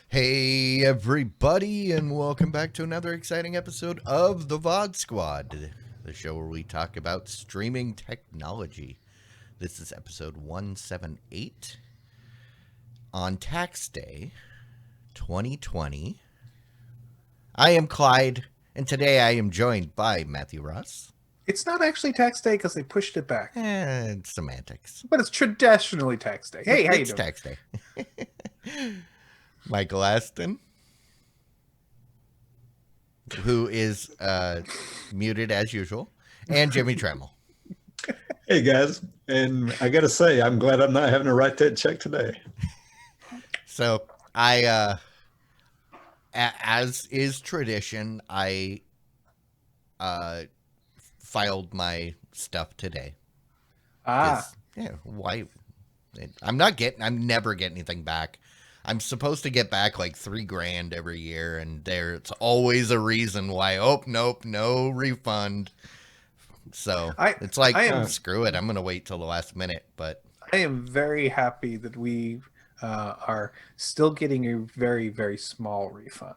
Hey everybody, and welcome back to another exciting episode of the VOD Squad, the show where we talk about streaming technology. This is episode 178 on Tax Day 2020. I am Clyde, and today I am joined by Matthew Ross. It's not actually tax day because they pushed it back. And semantics. But it's traditionally tax day. Hey, how you It's doing? Tax Day. Michael Aston, who is muted as usual, and Jimmy Trammell. Hey guys, and I gotta say, I'm glad I'm not having to write that check today. So I, as is tradition, I filed my stuff today. Ah, Yeah, why? I'm never getting anything back. I'm supposed to get back like $3,000 every year, and there's always a reason why. Oh, nope, no refund. So it's like, screw it. I'm gonna wait till the last minute. But I am very happy that we are still getting a very, very small refund.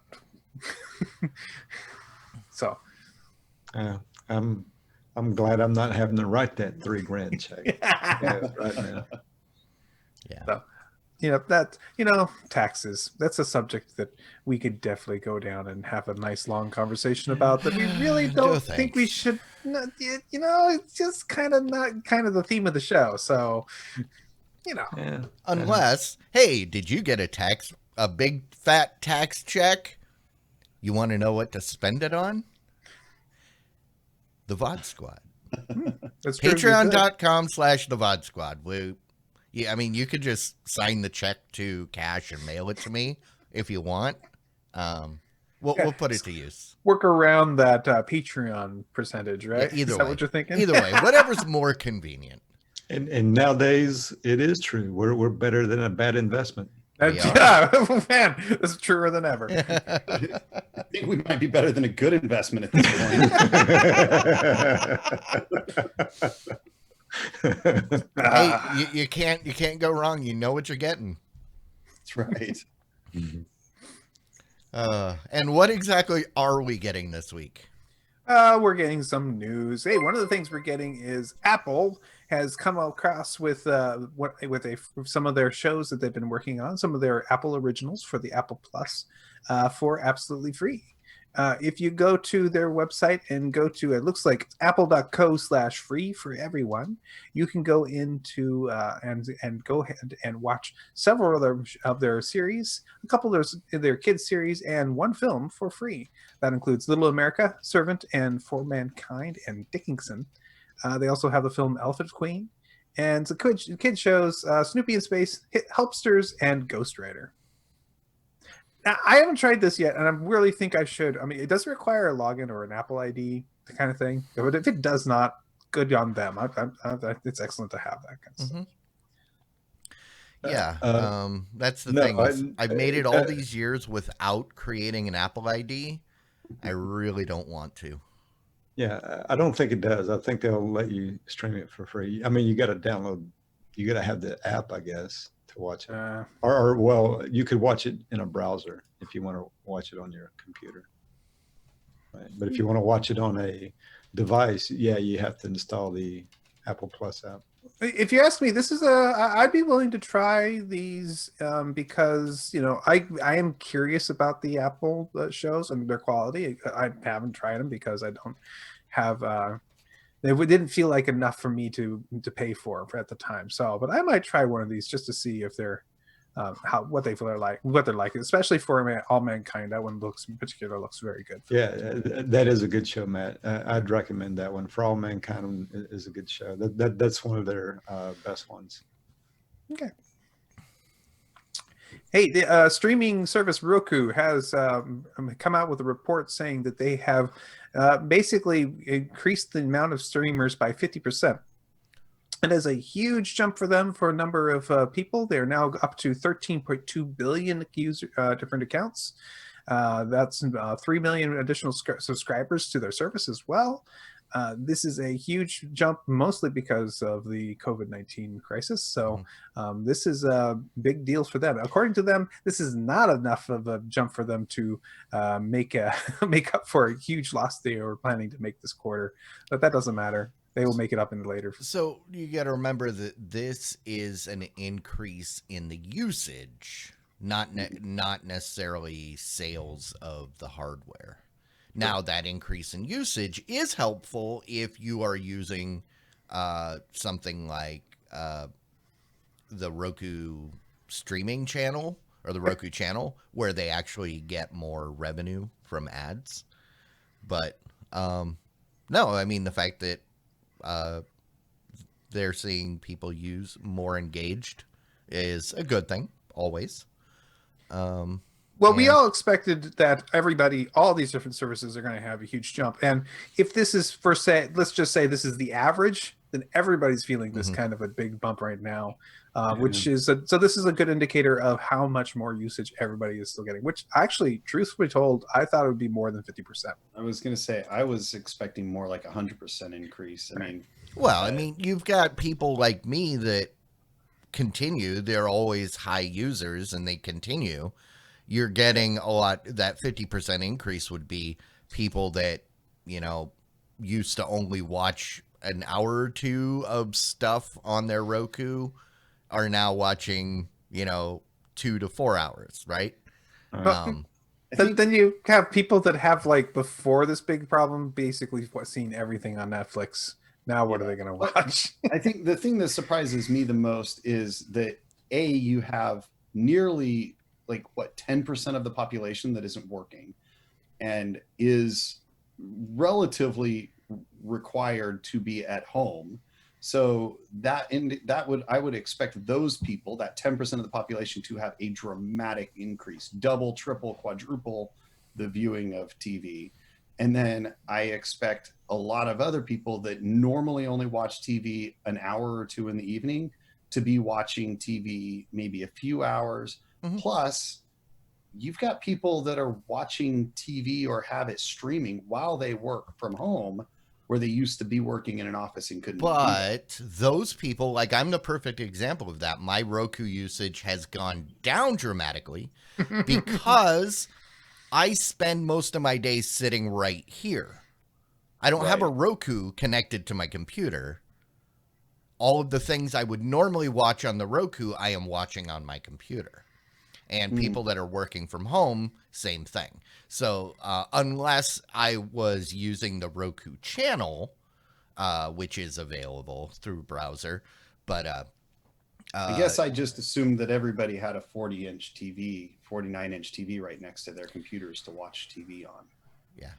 So I'm glad I'm not having to write that $3,000 check. Right now. Yeah. So, taxes. That's a subject that we could definitely go down and have a nice long conversation about. That we really don't think we should. It's just kind of not the theme of the show. So, unless, hey, did you get a big fat tax check? You want to know what to spend it on? The VOD Squad. That's true. Patreon.com/the VOD Squad. Yeah, I mean, you could just sign the check to cash and mail it to me if you want. We'll put it to use. Work around that Patreon percentage, right? Yeah, either Is that way. what you're thinking? Either way, whatever's more convenient. And nowadays, it is true. We're better than a bad investment. Yeah, man, that's truer than ever. I think we might be better than a good investment at this point. Hey, you can't go wrong. You know what you're getting. That's right. And what exactly are we getting this week? We're getting some news. Hey, one of the things we're getting is Apple has come across with some of their shows that they've been working on, some of their Apple originals for the Apple Plus, for absolutely free. If you go to their website and go to, it looks like apple.co/free for everyone, you can go into and go ahead and watch several of their series, a couple of their kids series, and one film for free. That includes Little America, Servant, and For Mankind, and Dickinson. They also have the film Elephant Queen, and the kid shows Snoopy in Space, Helpsters, and Ghost Rider. Now, I haven't tried this yet, and I really think I should. I mean, it does require a login or an Apple ID, the kind of thing. But if it does not, good on them. It's excellent to have that kind of stuff. Yeah, that's the thing. I've made it all these years without creating an Apple ID. I really don't want to. Yeah, I don't think it does. I think they'll let you stream it for free. I mean, you got to download. You got to have the app, I guess, to watch it. Or you could watch it in a browser if you want to watch it on your computer. Right? But if you want to watch it on a device, yeah, you have to install the Apple Plus app. If you ask me, I'd be willing to try these because I am curious about the Apple shows and their quality. I haven't tried them because I don't have they didn't feel like enough for me to pay for at the time. So, but I might try one of these just to see if they're what they're like, especially for All Mankind. That one looks very good. Yeah, that is a good show, Matt. I'd recommend that one. For All Mankind is a good show. That's one of their best ones. Okay. Hey, the streaming service Roku has come out with a report saying that they have basically increased the amount of streamers by 50%. It is a huge jump for them for a number of people. They're now up to 13.2 billion different accounts. That's 3 million additional subscribers to their service as well. This is a huge jump, mostly because of the COVID-19 crisis. So this is a big deal for them. According to them, this is not enough of a jump for them to make up for a huge loss they were planning to make this quarter. But that doesn't matter. They will make it up in the later. So you got to remember that this is an increase in the usage, not necessarily sales of the hardware. Now, that increase in usage is helpful if you are using something like the Roku streaming channel or the Roku channel, where they actually get more revenue from ads. But no, I mean, the fact that they're seeing people use more engaged is a good thing, always. Well, we all expected that all these different services are going to have a huge jump. And if this is let's just say this is the average, then everybody's feeling this kind of a big bump right now, which is, so this is a good indicator of how much more usage everybody is still getting, which actually, truthfully told, I thought it would be more than 50%. I was going to say, I was expecting more like 100% increase. I mean, well, I mean, you've got people like me that continue, they're always high users and they continue. You're getting a lot. That 50% increase would be people that, used to only watch an hour or two of stuff on their Roku are now watching, 2 to 4 hours, right? Then you have people that have, like, before this big problem, basically seen everything on Netflix. Now what are they going to watch? I think the thing that surprises me the most is that you have nearly 10% of the population that isn't working and is relatively required to be at home. So I would expect those people, that 10% of the population, to have a dramatic increase, double, triple, quadruple the viewing of TV. And then I expect a lot of other people that normally only watch TV an hour or two in the evening to be watching TV maybe a few hours. Plus, you've got people that are watching TV or have it streaming while they work from home, where they used to be working in an office and couldn't. But those people, like, I'm the perfect example of that. My Roku usage has gone down dramatically because I spend most of my days sitting right here. I don't have a Roku connected to my computer. All of the things I would normally watch on the Roku, I am watching on my computer. And people that are working from home, same thing. So unless I was using the Roku channel, which is available through browser, but I guess I just assumed that everybody had a 49-inch TV right next to their computers to watch TV on. Yeah.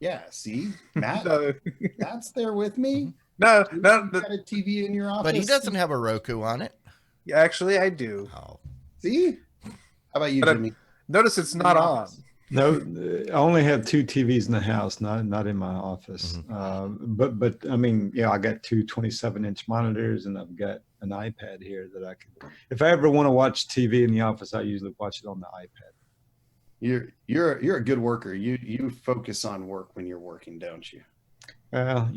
Yeah, see? Matt, that's there with me. No. You got a TV in your office. But he doesn't have a Roku on it. Yeah, actually, I do. Oh. See? How about you, Jimmy? Notice it's not on. No, I only have 2 TVs in the house, not in my office. But I mean, I got 2 27-inch monitors, and I've got an iPad here that I can. If I ever want to watch TV in the office, I usually watch it on the iPad. You're a good worker. You focus on work when you're working, don't you? Well,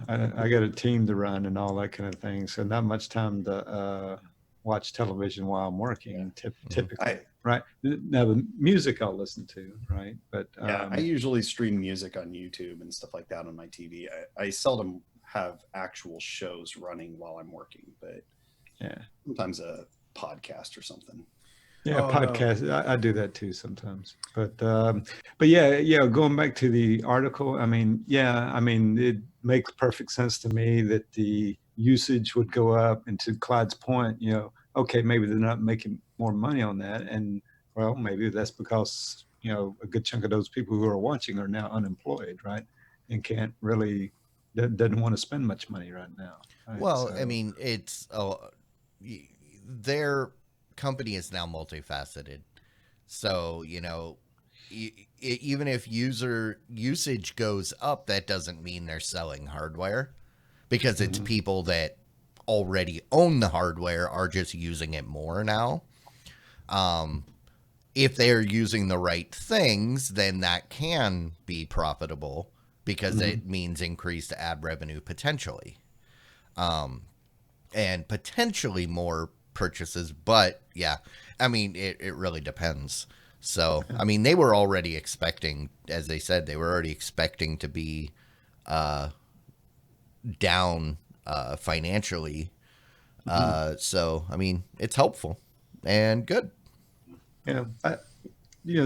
I got a team to run and all that kind of thing, so not much time to watch television while I'm working. Typically, right? Now the music I'll listen to, right? But I usually stream music on YouTube and stuff like that on my TV. I seldom have actual shows running while I'm working, but sometimes a podcast or something. Yeah, podcast. No. I do that too sometimes. But going back to the article, I mean, it makes perfect sense to me that the usage would go up. And to Clyde's point, okay, maybe they're not making more money on that. And well, maybe that's because, a good chunk of those people who are watching are now unemployed, right? And can't really, doesn't want to spend much money right now. Right? Well, I mean, it's, they're company is now multifaceted. So, even if user usage goes up, that doesn't mean they're selling hardware, because it's people that already own the hardware are just using it more now. If they're using the right things, then that can be profitable because it means increased ad revenue potentially. And potentially more purchases, but yeah, I mean, it really depends. So, I mean, they were already expecting, as they said, they were already expecting to be down financially. So, I mean, it's helpful and good. Yeah.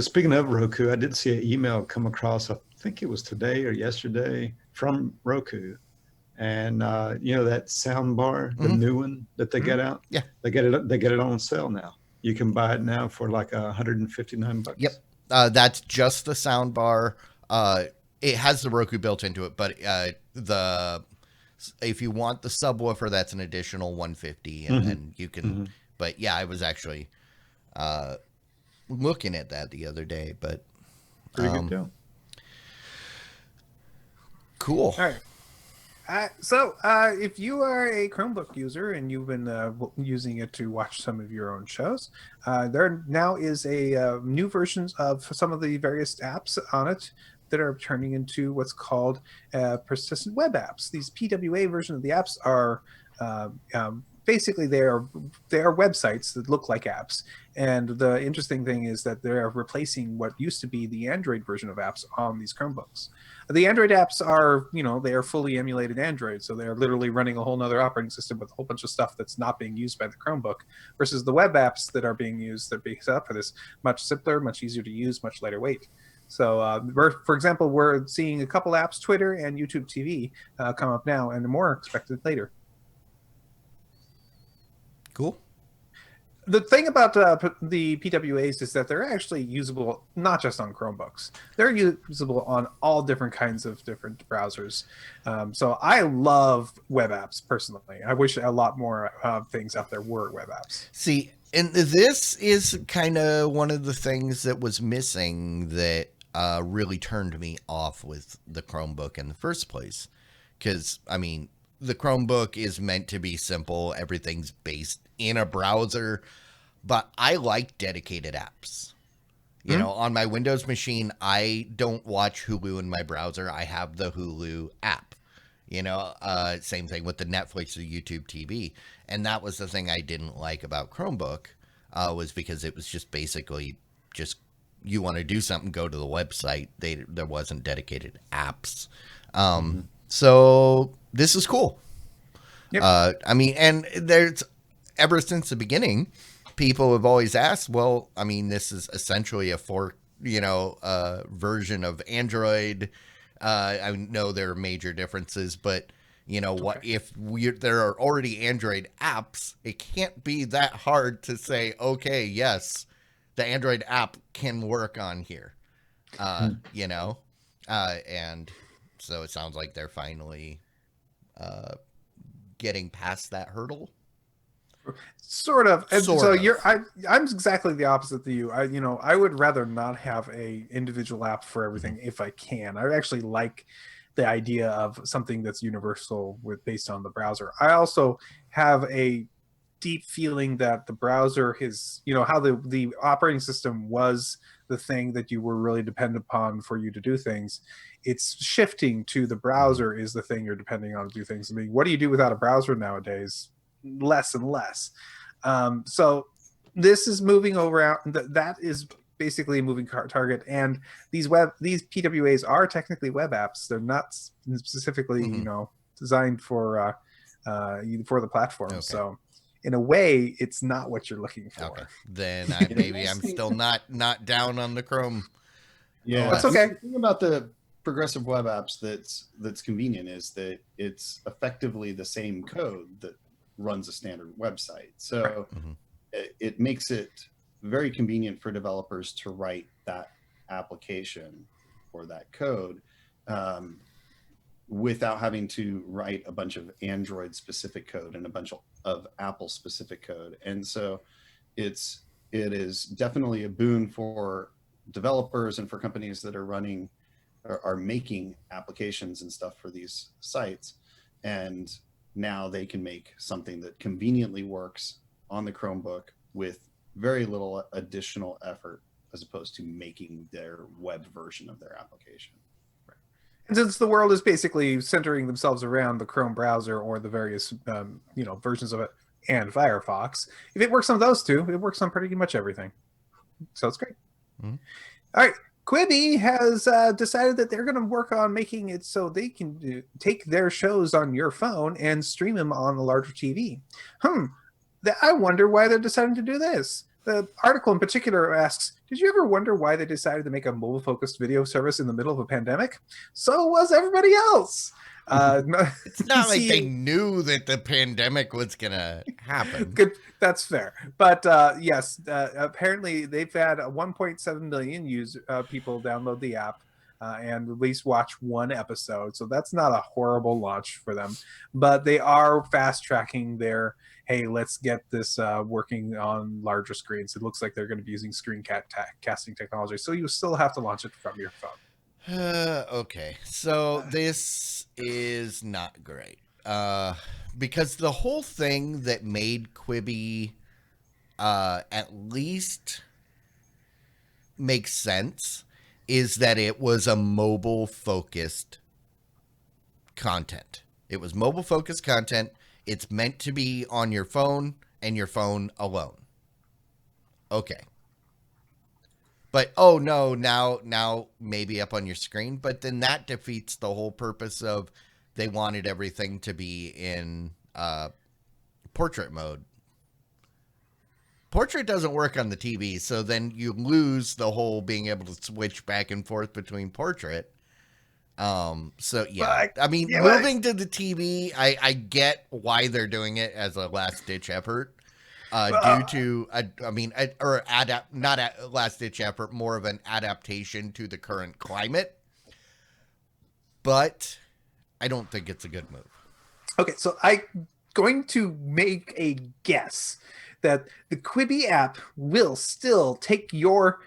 Speaking of Roku, I did see an email come across, I think it was today or yesterday, from Roku. And that sound bar, the new one that they get out, Yeah. they get it on sale now. You can buy it now for like $159. Yep. That's just the sound bar. It has the Roku built into it, but if you want the subwoofer, that's an additional $150, and then you can. But yeah, I was actually looking at that the other day. But Pretty good deal. Cool. All right. So if you are a Chromebook user and you've been using it to watch some of your own shows, there now is a new versions of some of the various apps on it that are turning into what's called persistent web apps. These PWA versions of the apps are basically they are websites that look like apps. And the interesting thing is that they're replacing what used to be the Android version of apps on these Chromebooks. The Android apps are, they are fully emulated Android. So they're literally running a whole nother operating system with a whole bunch of stuff that's not being used by the Chromebook, versus the web apps that are being used, that are being set up for this, much simpler, much easier to use, much lighter weight. So, for example, we're seeing a couple apps, Twitter and YouTube TV, come up now, and more expected later. Cool. The thing about the PWAs is that they're actually usable not just on Chromebooks. They're usable on all different kinds of different browsers. So I love web apps personally. I wish a lot more things out there were web apps. See, and this is kind of one of the things that was missing that really turned me off with the Chromebook in the first place. Because, I mean, the Chromebook is meant to be simple. Everything's based in a browser, but I like dedicated apps. On my Windows machine, I don't watch Hulu in my browser. I have the Hulu app. Same thing with the Netflix or YouTube TV. And that was the thing I didn't like about Chromebook, was because it was just basically just, you want to do something, go to the website. There wasn't dedicated apps. So this is cool. Yep. I mean, and there's, ever since the beginning, people have always asked, well, I mean, this is essentially a fork, version of Android. I know there are major differences, but what, if there are already Android apps, it can't be that hard to say, okay, yes, the Android app can work on here, and so it sounds like they're finally getting past that hurdle. Sort of. And Sort so of. I'm exactly the opposite to you. I would rather not have a individual app for everything if I can. I actually like the idea of something that's universal based on the browser. I also have a deep feeling that the browser is, how the operating system was the thing that you were really dependent upon for you to do things. It's shifting to the browser is the thing you're depending on to do things. I mean, what do you do without a browser nowadays? Less and less. So this is moving around. That is basically a moving target. And these PWAs are technically web apps. They're not specifically, designed for the platform. Okay. So in a way, it's not what you're looking for. Okay. Then I'm still not down on the Chrome. Yeah, that's okay. The thing about the progressive web apps that's convenient is that it's effectively the same code that runs a standard website. So it makes it very convenient for developers to write that application or that code without having to write a bunch of Android specific code and a bunch of Apple specific code. And so it is definitely a boon for developers and for companies that are running or are making applications and stuff for these sites. And now they can make something that conveniently works on the Chromebook with very little additional effort, as opposed to making their web version of their application. And since the world is basically centering themselves around the Chrome browser or the various versions of it and Firefox, if it works on those two, it works on pretty much everything. So it's great. Mm-hmm. All right. Quibi has decided that they're going to work on making it so they can take their shows on your phone and stream them on a larger TV. I wonder why they're deciding to do this. The article in particular asks, did you ever wonder why they decided to make a mobile-focused video service in the middle of a pandemic? So was everybody else. It's not like they knew that the pandemic was going to happen. Good, that's fair. But yes, apparently they've had 1.7 million people download the app and at least watch one episode. So that's not a horrible launch for them. But they are fast-tracking their, hey, let's get this working on larger screens. It looks like they're going to be using screencasting technology. So you still have to launch it from your phone. Okay, so this is not great because the whole thing that made Quibi at least make sense is that it was a mobile-focused content. It was mobile-focused content. It's meant to be on your phone and your phone alone. Okay. But, oh, no, now maybe up on your screen. But then that defeats the whole purpose of they wanted everything to be in portrait mode. Portrait doesn't work on the TV, so then you lose the whole being able to switch back and forth between portrait. So, yeah. Moving to the TV, I get why they're doing it as a last-ditch effort. Due to, not a last-ditch effort, more of an adaptation to the current climate. But I don't think it's a good move. Okay, so I'm going to make a guess that the Quibi app will still take your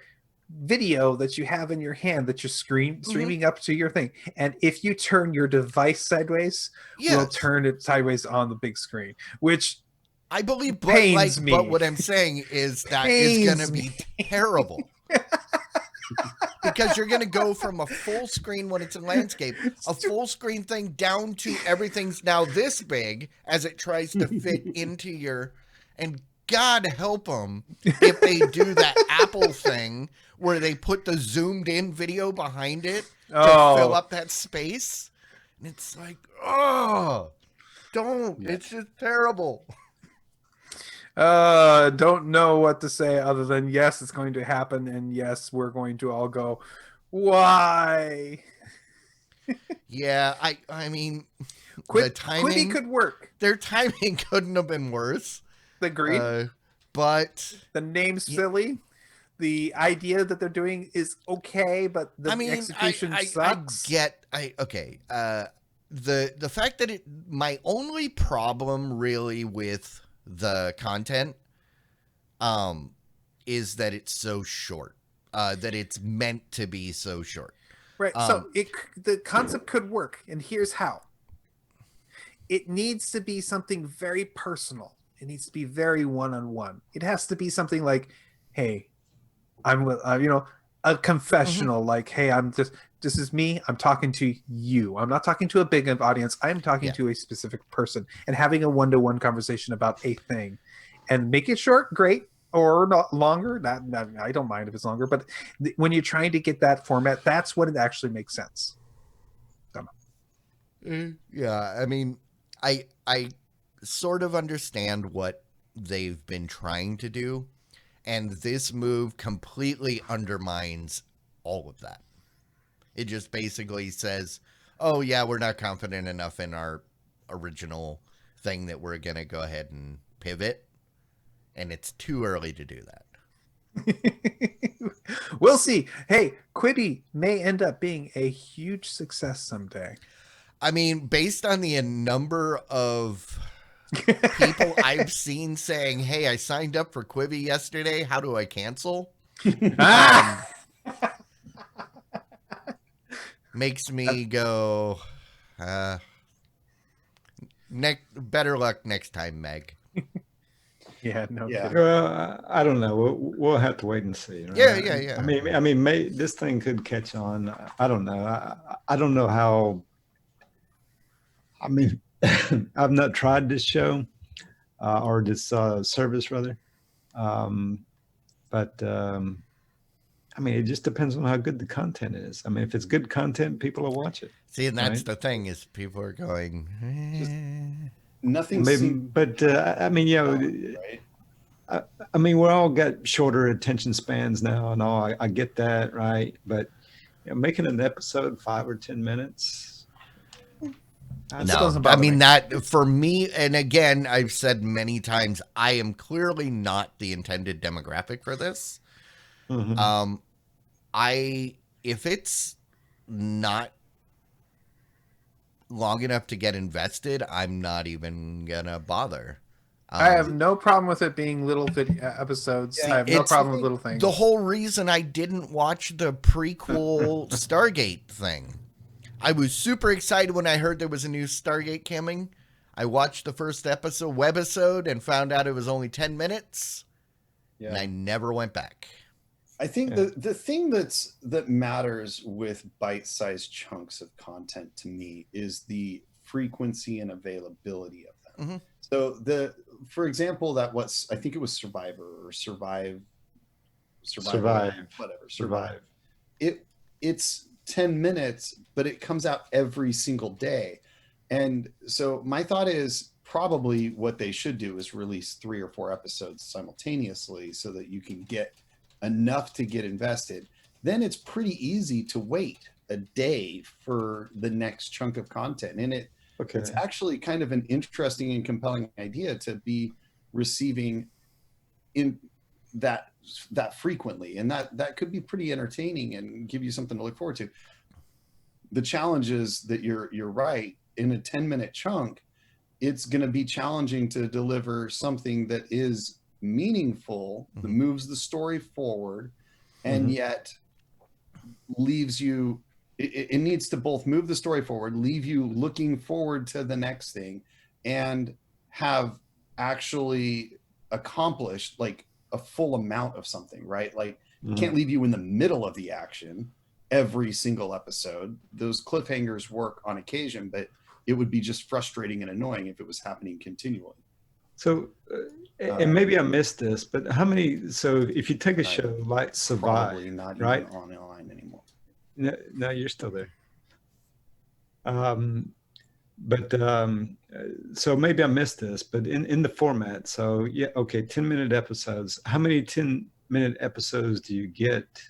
video that you have in your hand that you're streaming up to your thing, and if you turn your device sideways, will turn it sideways on the big screen, which I believe, but what I'm saying is that is going to be terrible. Because you're going to go from a full screen when it's in landscape, a full screen thing, down to everything's now this big as it tries to fit into your, and God help them if they do that Apple thing where they put the zoomed in video behind it to fill up that space. And it's like, don't. Yeah. It's just terrible. Don't know what to say other than yes, it's going to happen, and yes, we're going to all go, why? Yeah, I mean, the timing could work. Their timing couldn't have been worse. Agreed. But the name's silly. The idea that they're doing is okay, but the execution sucks. The fact that my only problem really with the content is that it's so short, that it's meant to be so short, right? So the concept could work, and here's how. It needs to be something very personal. It needs to be very one-on-one. It has to be something like, hey, I'm a confessional, like, hey, this is me. I'm talking to you. I'm not talking to a big audience. I'm talking to a specific person and having a one-to-one conversation about a thing. And make it short, great, or not longer. Not, I don't mind if it's longer, but when you're trying to get that format, that's when it actually makes sense. Yeah, I mean, I sort of understand what they've been trying to do, and this move completely undermines all of that. It just basically says, oh, yeah, we're not confident enough in our original thing that we're going to go ahead and pivot. And it's too early to do that. We'll see. Hey, Quibi may end up being a huge success someday. I mean, based on the number of people I've seen saying, "Hey, I signed up for Quibi yesterday. How do I cancel?" Ah! Makes me go, better luck next time, Meg. Yeah, no Yeah. kidding. Well, I don't know. We'll have to wait and see. Right? Yeah. I mean, this thing could catch on. I don't know. I don't know how. I mean, I've not tried this show or this service rather, um, but I mean, it just depends on how good the content is. I mean, if it's good content, people will watch it. See, and that's Right. the thing is people are going, Nothing Maybe, seems but I mean, right. I mean, we're all got shorter attention spans now, and all. I get that, right? But making an episode 5 or 10 minutes. no, doesn't I bother mean me. that for me, and again, I've said many times, I am clearly not the intended demographic for this. Mhm. If it's not long enough to get invested, I'm not even gonna bother. I have no problem with it being little video episodes. Yeah, I have no it's problem with little things. The whole reason I didn't watch the prequel Stargate thing. I was super excited when I heard there was a new Stargate coming. I watched the first webisode, and found out it was only 10 minutes, and I Yeah. never went back. I think Yeah. the thing that matters with bite-sized chunks of content to me is the frequency and availability of them. Mm-hmm. So for example, I think it was Survivor or Survive, whatever, Survive. It's 10 minutes, but it comes out every single day. And so my thought is probably what they should do is release 3 or 4 episodes simultaneously so that you can get enough to get invested. Then it's pretty easy to wait a day for the next chunk of content. And Okay. it's actually kind of an interesting and compelling idea to be receiving in that frequently, and that could be pretty entertaining and give you something to look forward to. The challenge is that you're right, in a 10-minute chunk it's going to be challenging to deliver something that is meaningful, that moves the story forward, and yet leaves you it needs to both move the story forward, leave you looking forward to the next thing, and have actually accomplished like a full amount of something, right? Like can't leave you in the middle of the action every single episode. Those cliffhangers work on occasion, but it would be just frustrating and annoying if it was happening continually. So, and maybe I missed this, but how many? So, if you take a show like Survive, Probably not right? even online anymore. No, you're still there. So maybe I missed this, but in the format. So yeah, okay, 10-minute episodes. How many 10-minute episodes do you get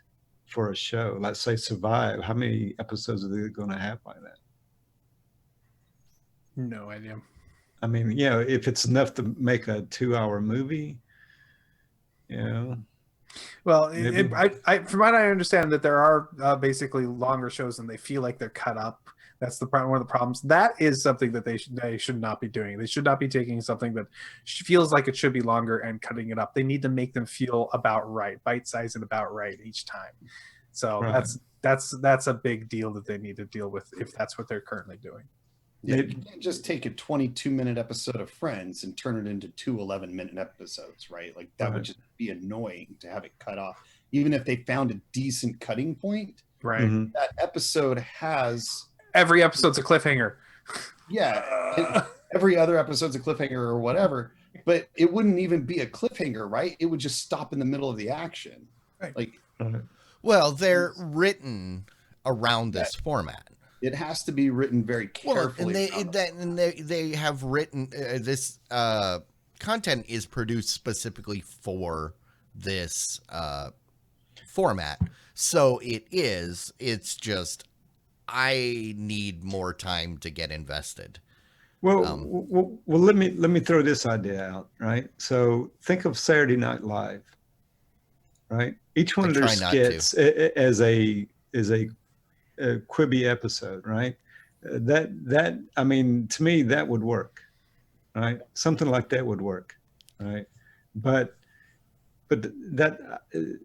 for a show? Let's say Survive. How many episodes are they going to have by that? No idea. I mean, if it's enough to make a 2-hour movie, Well, maybe. from what I understand, that there are basically longer shows and they feel like they're cut up. That's one of the problems. That is something that they should not be doing. They should not be taking something that feels like it should be longer and cutting it up. They need to make them feel about right, bite-sized and about right each time. So Right. that's a big deal that they need to deal with if that's what they're currently doing. Yeah, you can't just take a 22-minute episode of Friends and turn it into 2 11-minute episodes, right? Like that would just be annoying to have it cut off. Even if they found a decent cutting point, Right. That episode has every episode's a cliffhanger. Yeah, every other episode's a cliffhanger or whatever, but it wouldn't even be a cliffhanger, right? It would just stop in the middle of the action. Right. Like, well, they're written around this format. It has to be written very carefully. Well, they have written this content is produced specifically for this format. So it's just I need more time to get invested. Well, let me throw this idea out, right? So think of Saturday Night Live, right? Each one of their skits as a Quibi episode, right? That I mean, to me, that would work. right? Something like that would work, right? But that,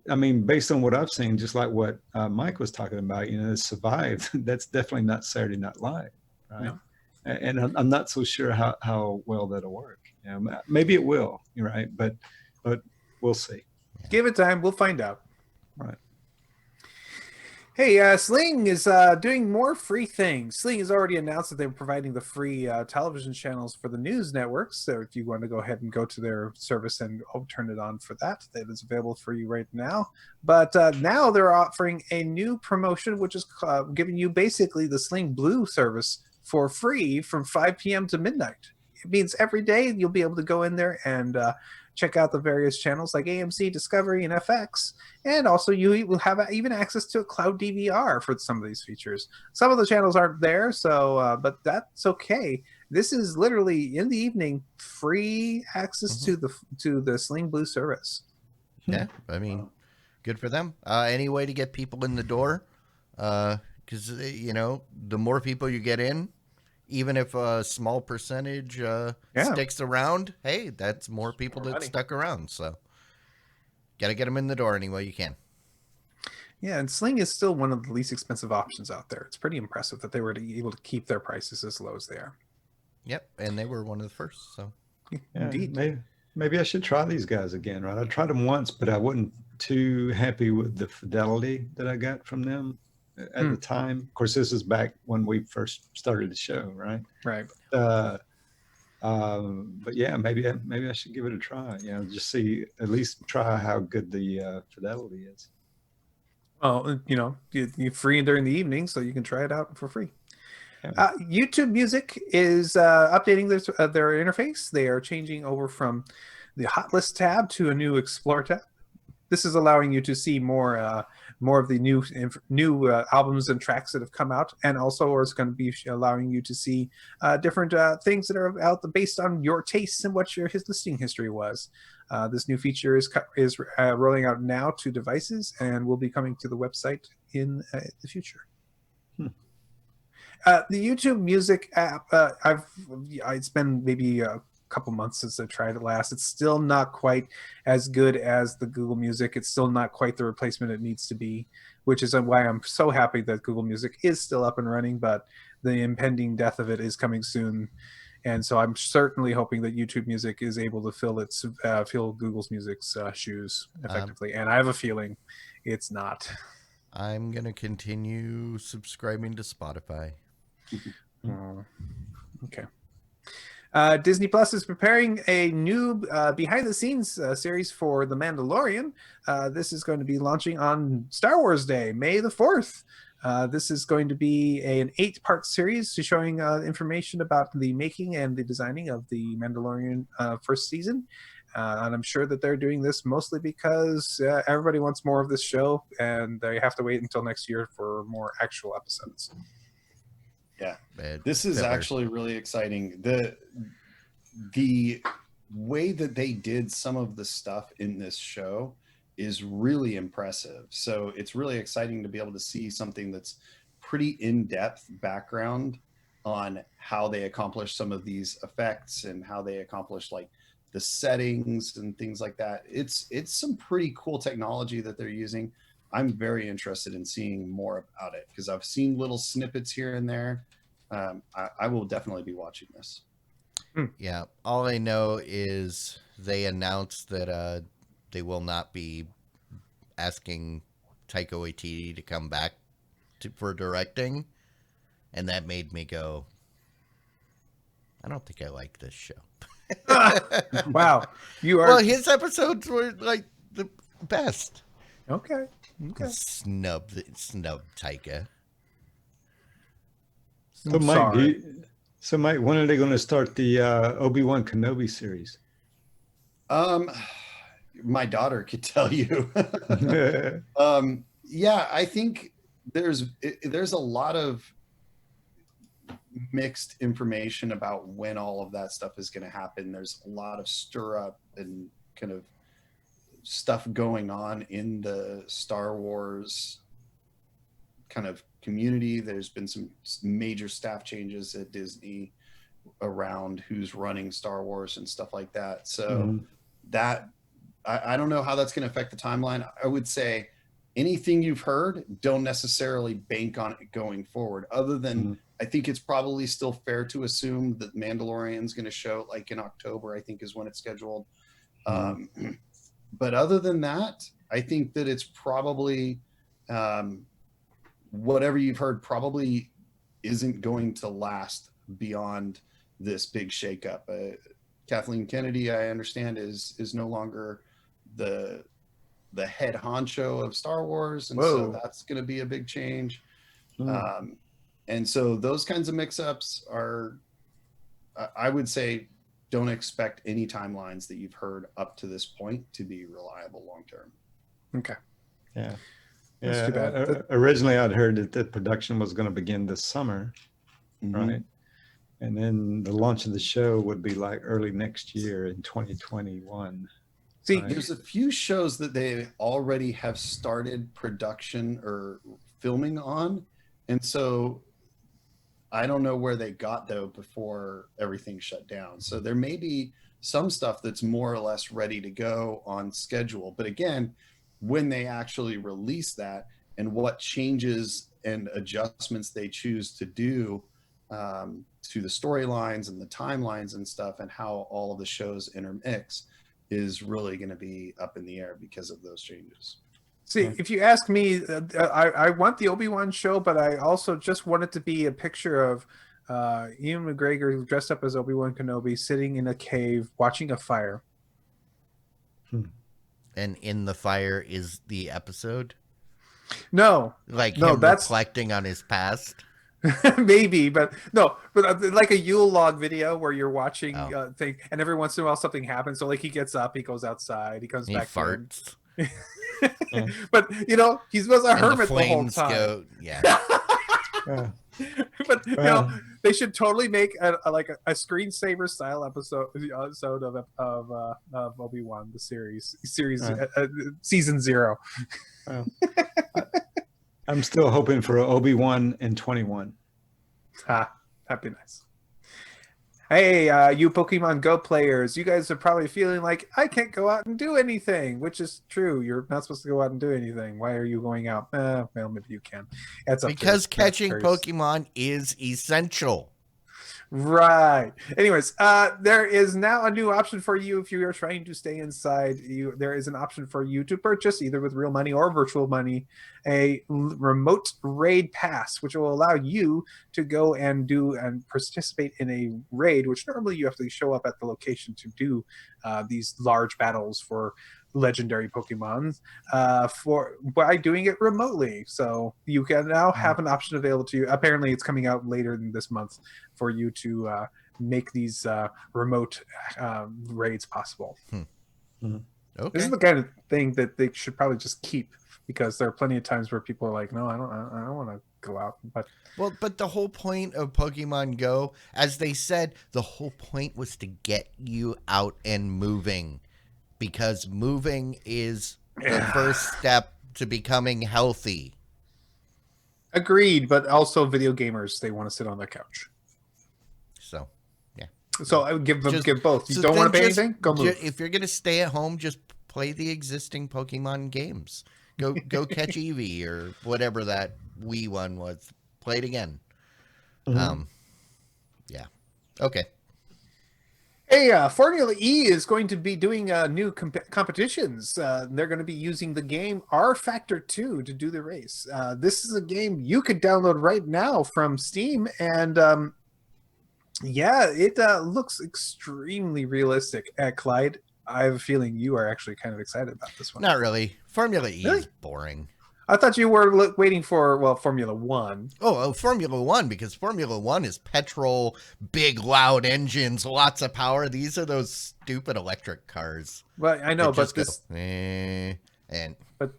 I mean, based on what I've seen, just like what Mike was talking about, Survive, that's definitely not Saturday Night Live, right? No. And I'm not so sure how well that'll work. Maybe it will, right? But we'll see. Give it time. We'll find out. Right. Hey, Sling is doing more free things. Sling has already announced that they're providing the free television channels for the news networks. So if you want to go ahead and go to their service and turn it on for that, that is available for you right now. But now they're offering a new promotion, which is giving you basically the Sling Blue service for free from 5 p.m. to midnight. It means every day you'll be able to go in there and check out the various channels like AMC, Discovery, and FX. And also you will have even access to a cloud DVR for some of these features. Some of the channels aren't there, so but that's okay. This is literally in the evening free access to the Sling Blue service. Yeah, I mean, good for them. Any way to get people in the door, because the more people you get in, even if a small percentage sticks around, hey, that's more people that stuck around. So, got to get them in the door any way you can. Yeah, and Sling is still one of the least expensive options out there. It's pretty impressive that they were able to keep their prices as low as they are. Yep, and they were one of the first. So, Indeed. Maybe I should try these guys again, right? I tried them once, but I wasn't too happy with the fidelity that I got from them at the time. Of course, this is back when we first started the show, right? Right. But yeah, maybe I should give it a try. Just see, at least try how good the fidelity is. Well, you're free during the evening, so you can try it out for free. YouTube Music is updating their interface. They are changing over from the Hot List tab to a new Explore tab. This is allowing you to see more of the new albums and tracks that have come out, and also it's going to be allowing you to see different things that are out based on your tastes and what his listening history was. This new feature is rolling out now to devices and will be coming to the website in the future. The YouTube Music app, it's been maybe a couple months since I tried it last. It's still not quite as good as the Google Music. It's still not quite the replacement it needs to be, which is why I'm so happy that Google Music is still up and running, but the impending death of it is coming soon. And so I'm certainly hoping that YouTube Music is able to fill Google's Music's shoes effectively. And I have a feeling it's not. I'm going to continue subscribing to Spotify. Okay. Disney Plus is preparing a new behind-the-scenes series for The Mandalorian. This is going to be launching on Star Wars Day, May the 4th. This is going to be an 8-part series showing information about the making and the designing of the Mandalorian first season. And I'm sure that they're doing this mostly because everybody wants more of this show, and they have to wait until next year for more actual episodes. Yeah, this is actually really exciting. The way that they did some of the stuff in this show is really impressive. So it's really exciting to be able to see something that's pretty in-depth background on how they accomplished some of these effects and how they accomplished like the settings and things like that. It's some pretty cool technology that they're using. I'm very interested in seeing more about it because I've seen little snippets here and there. I will definitely be watching this. Yeah, all I know is they announced that they will not be asking Taika Waititi to come back for directing, and that made me go, I don't think I like this show. Wow, you are. Well, his episodes were like the best. Okay. Snub Taika. So Mike, when are they going to start the Obi-Wan Kenobi series? My daughter could tell you. Yeah, I think there's a lot of mixed information about when all of that stuff is going to happen. There's a lot of stir up and kind of stuff going on in the Star Wars kind of community. There's been some major staff changes at Disney around who's running Star Wars and stuff like that. So Mhm. that I don't know how that's going to affect the timeline. I would say anything you've heard, don't necessarily bank on it going forward. Other than Mhm. I think it's probably still fair to assume that Mandalorian's going to show like in October, I think is when it's scheduled. But other than that, I think that it's probably whatever you've heard probably isn't going to last beyond this big shakeup. Kathleen Kennedy, I understand, is no longer the head honcho of Star Wars, and so that's going to be a big change. And so those kinds of mix-ups are, I would say, don't expect any timelines that you've heard up to this point to be reliable long term. Okay. Yeah. That's too bad. Originally, I'd heard that the production was going to begin this summer, right? And then the launch of the show would be like early next year in 2021. See, right? There's a few shows that they already have started production or filming on, and so I don't know where they got though before everything shut down. So there may be some stuff that's more or less ready to go on schedule. But again, when they actually release that and what changes and adjustments they choose to do to the storylines and the timelines and stuff and how all of the shows intermix is really going to be up in the air because of those changes. See, if you ask me, I want the Obi-Wan show, but I also just want it to be a picture of Ewan McGregor dressed up as Obi-Wan Kenobi sitting in a cave watching a fire. And in the fire is the episode? No. Like no, him reflecting on his past? Maybe, but no, but like a Yule log video where you're watching thing, and every once in a while something happens. So like he gets up, he goes outside, he comes back. He farts. But you know, he was a hermit the whole time. But you know, they should totally make a screensaver style episode of Obi-Wan, the series season 0. I'm still hoping for Obi-Wan in 21. That'd be nice. Hey, you Pokemon Go players, you guys are probably feeling like, I can't go out and do anything, which is true. You're not supposed to go out and do anything. Why are you going out? Well, maybe you can. That's because catching Pokemon is essential. Right. Anyways, there is now a new option for you if you are trying to stay inside. There is an option for you to purchase, either with real money or virtual money, a remote raid pass, which will allow you to go and do and participate in a raid, which normally you have to show up at the location to do these large battles for legendary Pokemon by doing it remotely. So you can now have an option available to you. Apparently it's coming out later in this month for you to make these remote raids possible. Okay. This is the kind of thing that they should probably just keep, because there are plenty of times where people are like, no, I don't want to go out. But the whole point of Pokemon Go, as they said, the whole point was to get you out and moving. Because moving is the first step to becoming healthy. Agreed, but also video gamers, they want to sit on their couch. So, yeah. So I would give both. You don't want to pay anything? Go move. If you're going to stay at home, just play the existing Pokemon games. Go catch Eevee or whatever that Wii one was. Play it again. Yeah. Okay. Hey, Formula E is going to be doing new competitions. They're going to be using the game R Factor 2 to do the race. This is a game you could download right now from Steam, and it looks extremely realistic. Clyde, I have a feeling you are actually kind of excited about this one. Not really. Formula E is boring. I thought you were waiting for, Formula 1. Oh, Formula 1, because Formula 1 is petrol, big, loud engines, lots of power. These are those stupid electric cars. But I know, but this... But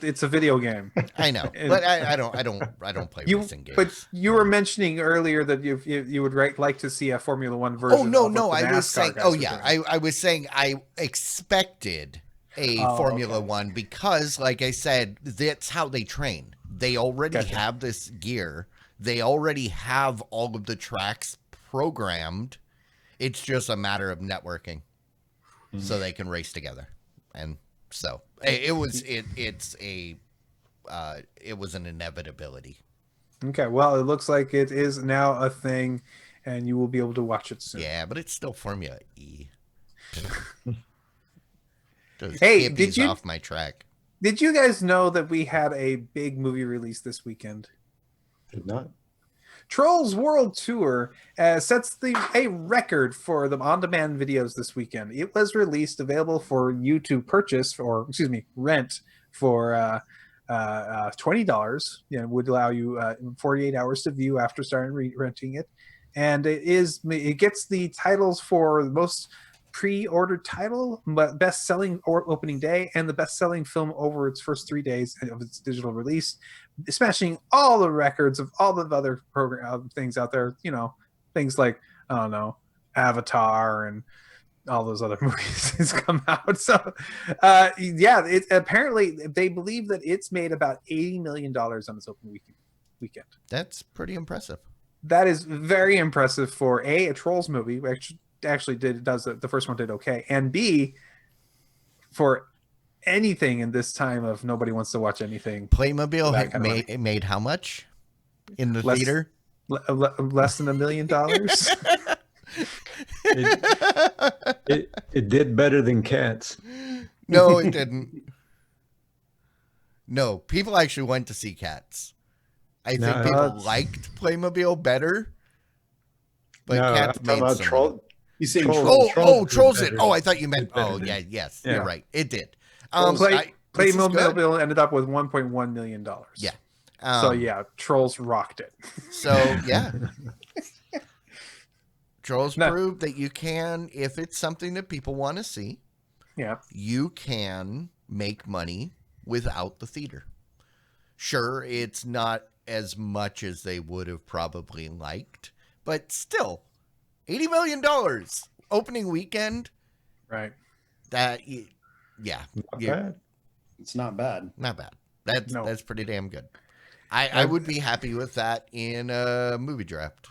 it's a video game. I know, but I don't play racing games. But you were mentioning earlier that you would like to see a Formula 1 version. Oh no, I was saying. Oh yeah, I was saying I expected a Formula 1 because, like I said, that's how they train. They already have this gear. They already have all of the tracks programmed. It's just a matter of networking, so they can race together. And so it was an inevitability. Okay, well, it looks like it is now a thing, and you will be able to watch it soon. Yeah, but it's still Formula E. Those Hey, hippies off my track. Did you guys know that we had a big movie release this weekend? Did not. Trolls World Tour sets a record for the on-demand videos this weekend. It was released, available for you to purchase, or rent for $20. Would allow you 48 hours to view after starting renting it, and it gets the titles for the most pre-ordered title, but best-selling opening day, and the best-selling film over its first 3 days of its digital release, smashing all the records of all the other program things out there. Things like, I don't know, Avatar and all those other movies has come out. So apparently they believe that it's made about $80 million on its open weekend. That's pretty impressive. That is very impressive for a Trolls movie, which actually the first one did okay, and B, for anything in this time of nobody wants to watch anything. Playmobil made how much in the theater? Less than $1 million. It did better than Cats. No, it didn't. No, people actually went to see Cats. I think people liked Playmobil better, but Cats made some. You saying Trolls did. Oh, I thought you meant. Oh, yeah, yes, you're right. It did. Playmobil ended up with $1.1 million. Yeah. So Trolls rocked it. So yeah. Trolls proved that you can, if it's something that people want to see, you can make money without the theater. Sure, it's not as much as they would have probably liked, but still, $80 million opening weekend. Right. That, Not bad. It's not bad. Not bad. That's pretty damn good. I would be happy with that in a movie draft.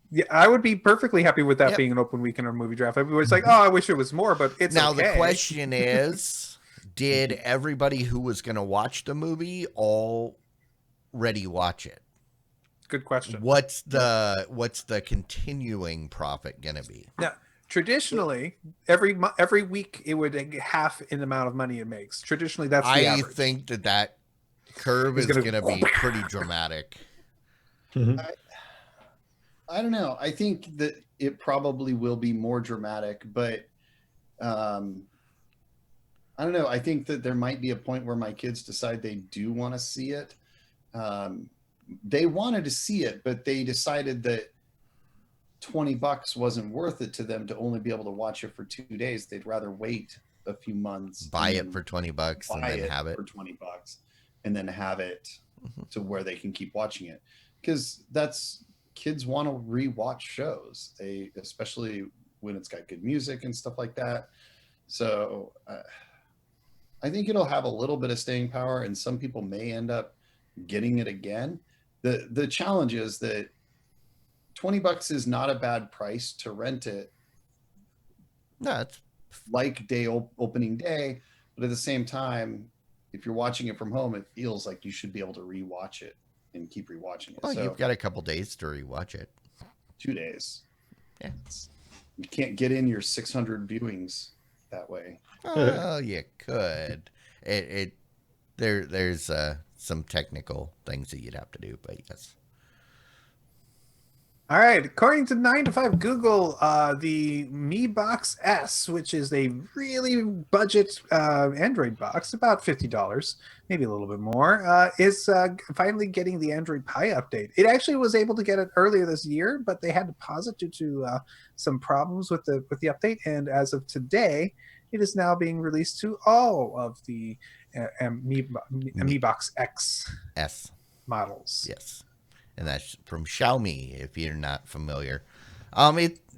Yeah, I would be perfectly happy with that being an open weekend or movie draft. Everybody's like, I wish it was more, but it's now okay. The question is, did everybody who was going to watch the movie already watch it? Good question. What's the continuing profit going to be? Now, traditionally, every week it would half in the amount of money it makes. Traditionally, that's the average. I think that curve is going to be pretty dramatic. I don't know. I think that it probably will be more dramatic, but I don't know. I think that there might be a point where my kids decide they do want to see it. They wanted to see it, but they decided that $20 wasn't worth it to them to only be able to watch it for 2 days. They'd rather wait a few months, buy it for $20 and then have it for $20 and then have it to where they can keep watching it. Because kids want to rewatch shows, especially when it's got good music and stuff like that. So I think it'll have a little bit of staying power, and some people may end up getting it again. The challenge is that $20 is not a bad price to rent it. No, it's like opening day, but at the same time, if you're watching it from home, it feels like you should be able to rewatch it and keep rewatching it. Well, you've got a couple days to rewatch it. 2 days. Yeah. You can't get in your 600 viewings that way. Oh, you could. There's some technical things that you'd have to do, but yes. All right. According to 9 to 5 Google, the Mi Box S, which is a really budget Android box, about $50, maybe a little bit more, is finally getting the Android Pie update. It actually was able to get it earlier this year, but they had to pause it due to some problems with the update. And as of today, it is now being released to all of the Mi Box X models. Yes. And that's from Xiaomi, if you're not familiar.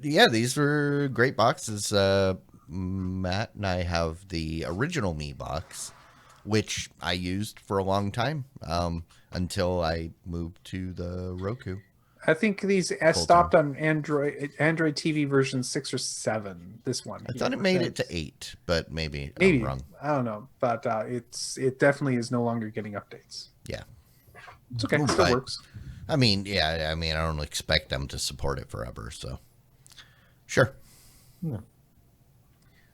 These were great boxes. Matt and I have the original Mi box, which I used for a long time until I moved to the Roku. I think these stopped on Android TV version 6 or 7. This one. I thought it made it to 8, but maybe I'm wrong. I don't know, but it definitely is no longer getting updates. Yeah, it's okay. It still works. I mean, I don't expect them to support it forever, so sure. Yeah.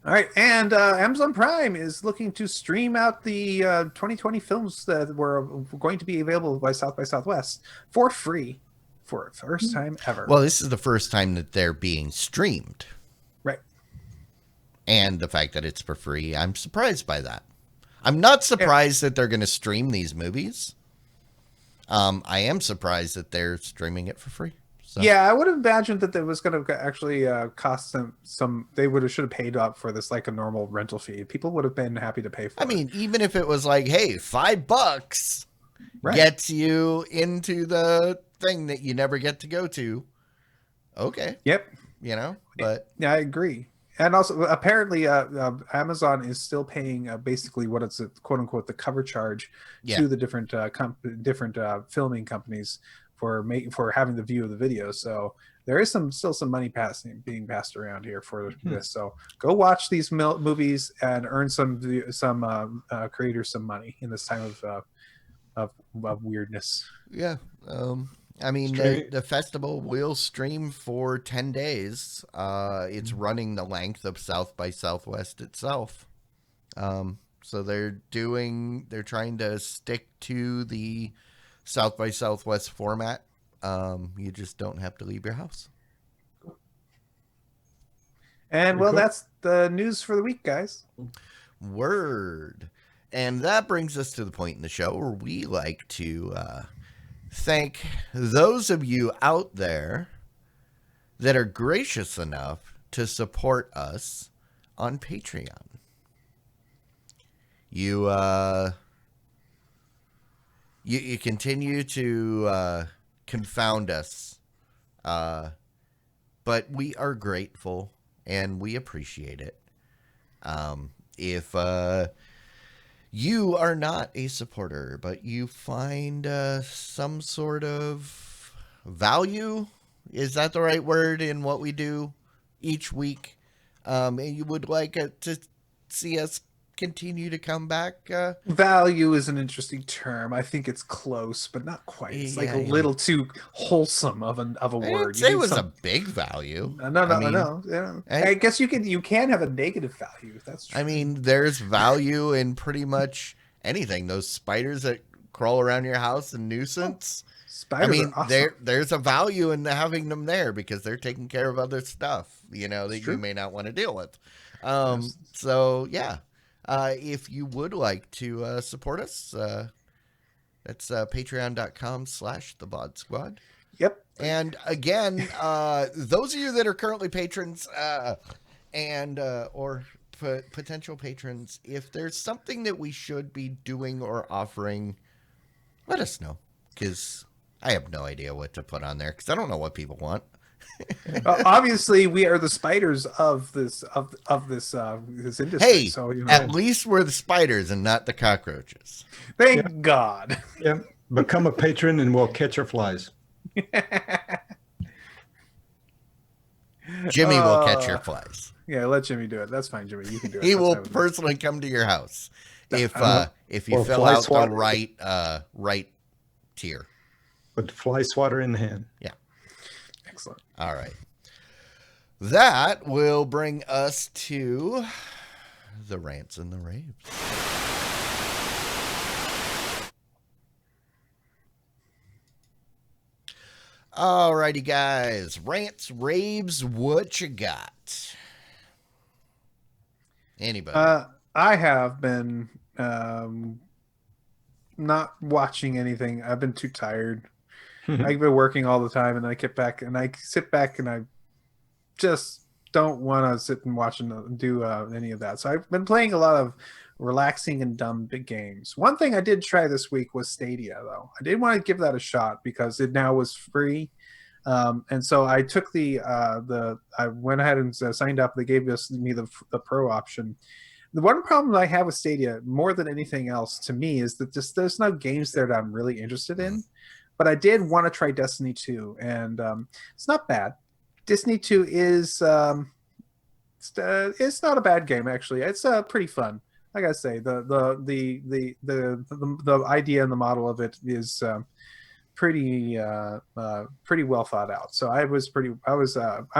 All right, and Amazon Prime is looking to stream out the 2020 films that were going to be available by South by Southwest for free for the first time ever. Well, this is the first time that they're being streamed. Right. And the fact that it's for free, I'm surprised by that. I'm not surprised that they're going to stream these movies. I am surprised that they're streaming it for free. So. Yeah, I would have imagined that it was going to actually cost them some. They should have paid up for this like a normal rental fee. People would have been happy to pay for it. I mean, even if it was like, hey, $5 gets you into the thing that you never get to go to. Okay. Yep. But yeah, I agree. And also, apparently, Amazon is still paying basically what it's quote unquote the cover charge to the different filming companies for having the view of the video. So there is still some money being passed around here for this. So go watch these movies and earn some creators some money in this time of weirdness. Yeah. I mean, the festival will stream for 10 days. It's running the length of South by Southwest itself. So they're trying to stick to the South by Southwest format. You just don't have to leave your house. And that's the news for the week, guys. Word. And that brings us to the point in the show where we like to thank those of you out there that are gracious enough to support us on Patreon. You continue to confound us, but we are grateful and we appreciate it. If you are not a supporter, but you find some sort of value, is that the right word, in what we do each week, and you would like to see us continue to come back. Value is an interesting term. I think it's close, but not quite. It's like a little too wholesome of a word. I'd say it was a big value. No. Yeah. I guess you can have a negative value. That's true. I mean, there's value in pretty much anything. Those spiders that crawl around your house and nuisance. Spiders are awesome. There's a value in having them there because they're taking care of other stuff, that you may not want to deal with. So yeah. If you would like to support us, that's patreon.com/thevodsquad. Yep. And again, those of you that are currently patrons and or potential patrons, if there's something that we should be doing or offering, let us know, because I have no idea what to put on there because I don't know what people want. Obviously, we are the spiders of this industry. Hey, so, at least we're the spiders and not the cockroaches. Thank God. Yeah, become a patron and we'll catch your flies. Jimmy will catch your flies. Yeah, let Jimmy do it. That's fine, Jimmy. You can do it. He will personally come to your house if you fill out the right tier. With fly swatter in the hand. Yeah. Excellent. All right. That will bring us to the rants and the raves. All righty, guys. Rants, raves, what you got? Anybody? I have been not watching anything. I've been too tired. I've been working all the time, and I sit back and I just don't want to sit and watch and do any of that. So I've been playing a lot of relaxing and dumb big games. One thing I did try this week was Stadia, though. I did want to give that a shot because it now was free. And so I took I went ahead and signed up. They gave me the pro option. The one problem I have with Stadia, more than anything else to me, is that there's no games there that I'm really interested in. but I did want to try Destiny 2, and it's not bad. Destiny 2 is it's not a bad game actually. It's pretty fun. I gotta say the idea and the model of it is pretty pretty well thought out. So I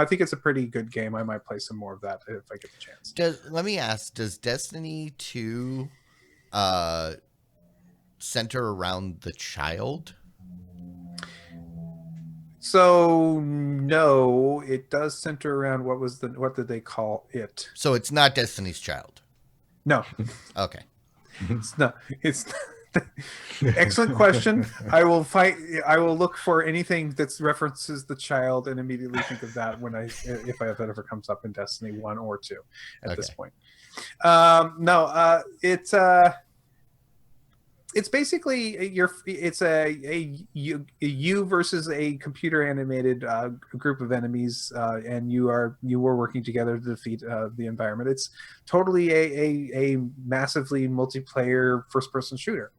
think it's a pretty good game. I might play some more of that if I get the chance. Let me ask, does Destiny 2 center around the child? So no, it does center around what did they call it? So it's not Destiny's Child. No. Okay. It's not. It's excellent question. I will look for anything that references the child and immediately think of that if that ever comes up in Destiny 1 or 2 at this point. No, it's basically it's a you versus a computer animated group of enemies, and you were working together to defeat the environment. It's totally a massively multiplayer first person shooter,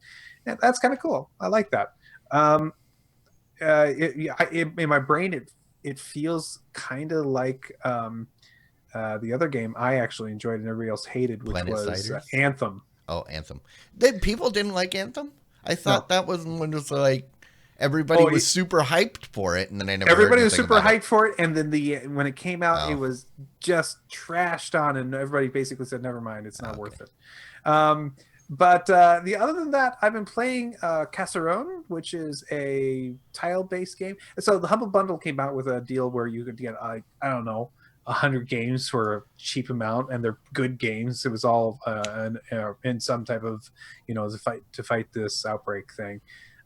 and that's kind of cool. I like that. In my brain, it feels kind of like the other game I actually enjoyed and everybody else hated, which was Anthem. Oh, Anthem. People didn't like Anthem? I thought that was when it was like everybody was super hyped for it, and then everybody was super hyped for it, and then when it came out, it was just trashed on, and everybody basically said, "Never mind, it's not worth it." But other than that, I've been playing Casserone, which is a tile-based game. So the Humble Bundle came out with a deal where you could get I don't know, 100 games for a cheap amount, and they're good games. It was all in some type of, to fight this outbreak thing.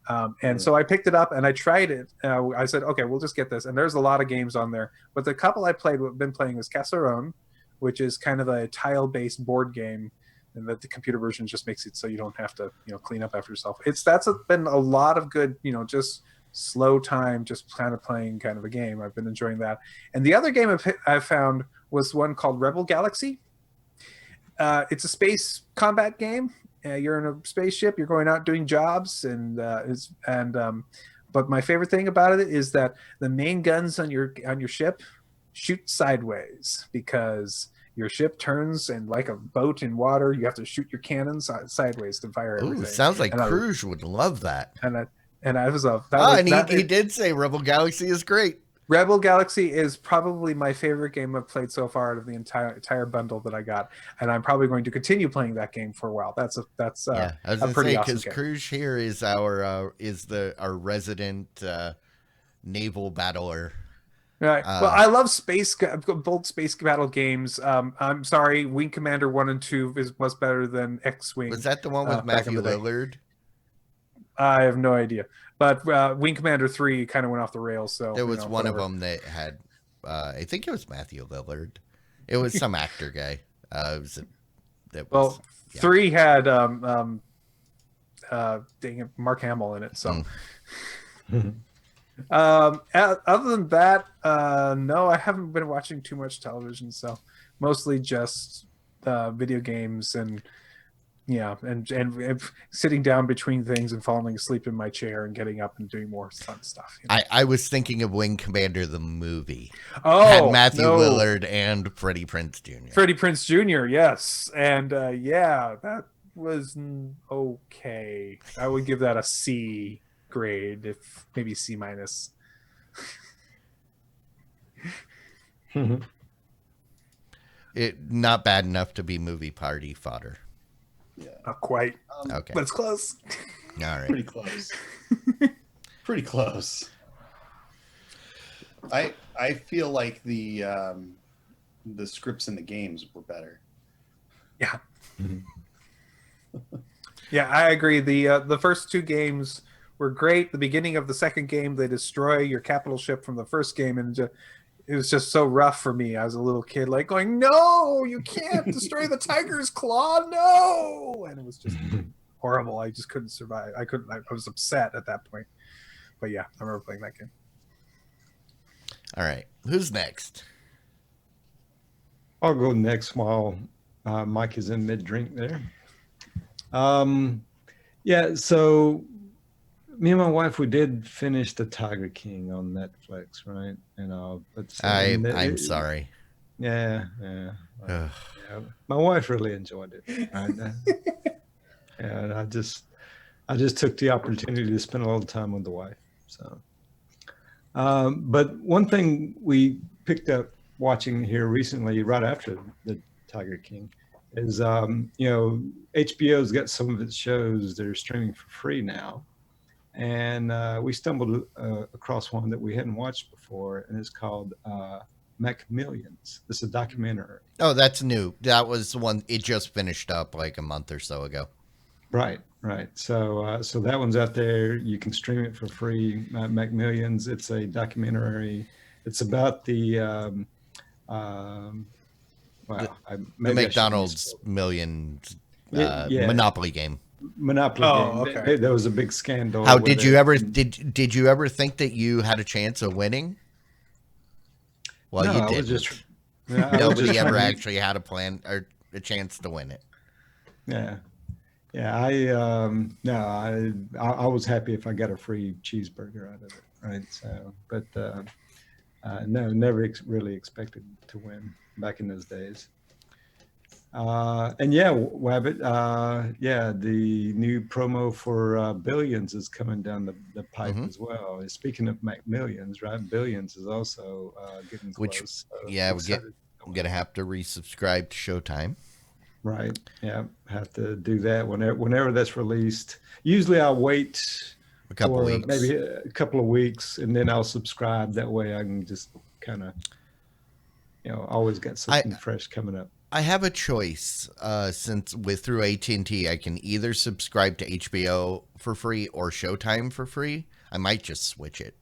And so I picked it up and I tried it. I said, okay, we'll just get this. And there's a lot of games on there, but the couple I been playing was Casserone, which is kind of a tile-based board game, and that the computer version just makes it so you don't have to, clean up after yourself. That's been a lot of good, just slow time, just kind of playing kind of a game. I've been enjoying that. And the other game I found was one called Rebel Galaxy. It's a space combat game. You're in a spaceship. You're going out doing jobs, but my favorite thing about it is that the main guns on your ship shoot sideways, because your ship turns, and like a boat in water, you have to shoot your cannons sideways to fire everything. Ooh, sounds like Cruz would love that. He did say Rebel Galaxy is great. Rebel Galaxy is probably my favorite game I've played so far out of the entire bundle that I got, and I'm probably going to continue playing that game for a while. That's a pretty awesome game. Cruz here is our resident naval battler. Right. Well, I love bold space battle games. I'm sorry, Wing Commander 1 and 2 was better than X-Wing. Was that the one with Matthew Lillard? I have no idea, but Wing Commander 3 kind of went off the rails. So there was one of them that had, I think it was Matthew Lillard. It was some actor guy. 3 had Mark Hamill in it. So, other than that, no, I haven't been watching too much television. So mostly just video games and. Yeah, and sitting down between things and falling asleep in my chair and getting up and doing more fun stuff. I was thinking of Wing Commander the movie. Oh, had Matthew Lillard and Freddie Prinze Jr. Freddie Prinze Jr. Yes, and that was okay. I would give that a C grade, if maybe C minus. It not bad enough to be movie party fodder. Yeah. Not quite. Okay. But it's close. All right. Pretty close. Pretty close. I feel like the scripts in the games were better. Yeah. Yeah, I agree. The first 2 games were great. The beginning of the second game, they destroy your capital ship from the first game, and it was just so rough for me as a little kid, like going, "No, you can't destroy the tiger's claw, no!" And it was just horrible. I just couldn't survive. I was upset at that point. But yeah, I remember playing that game. All right, who's next? I'll go next while Mike is in mid-drink there. Yeah, so me and my wife, we did finish the Tiger King on Netflix, right? I'm sorry. Yeah, yeah, yeah. My wife really enjoyed it, right? And I just took the opportunity to spend a little time with the wife. So, but one thing we picked up watching here recently, right after the Tiger King, is HBO's got some of its shows that are streaming for free now, and we stumbled across one that we hadn't watched before, and it's called Millions. It's a documentary. Oh, that's new. That was the one. It just finished up like a month or so ago. Right, right. So that one's out there. You can stream it for free. Millions. It's a documentary. It's about the The McDonald's Millions Monopoly game. Monopoly game. Okay. There was a big scandal. How did you ever did you ever think that you had a chance of winning? Well, No, you did. Nobody ever actually had a plan or a chance to win it. Yeah, yeah. I was happy if I got a free cheeseburger out of it, right? So, but no, never really expected to win back in those days. And yeah, Wabbit, the new promo for Billions is coming down the pipe as well. Speaking of Millions, right? Billions is also getting close. I'm gonna have to resubscribe to Showtime. Right. Yeah, have to do that whenever that's released. Usually, I'll wait a couple weeks, maybe a couple of weeks, and then I'll subscribe. That way, I can just kind of, always got something fresh coming up. I have a choice since through AT&T, I can either subscribe to HBO for free or Showtime for free. I might just switch it.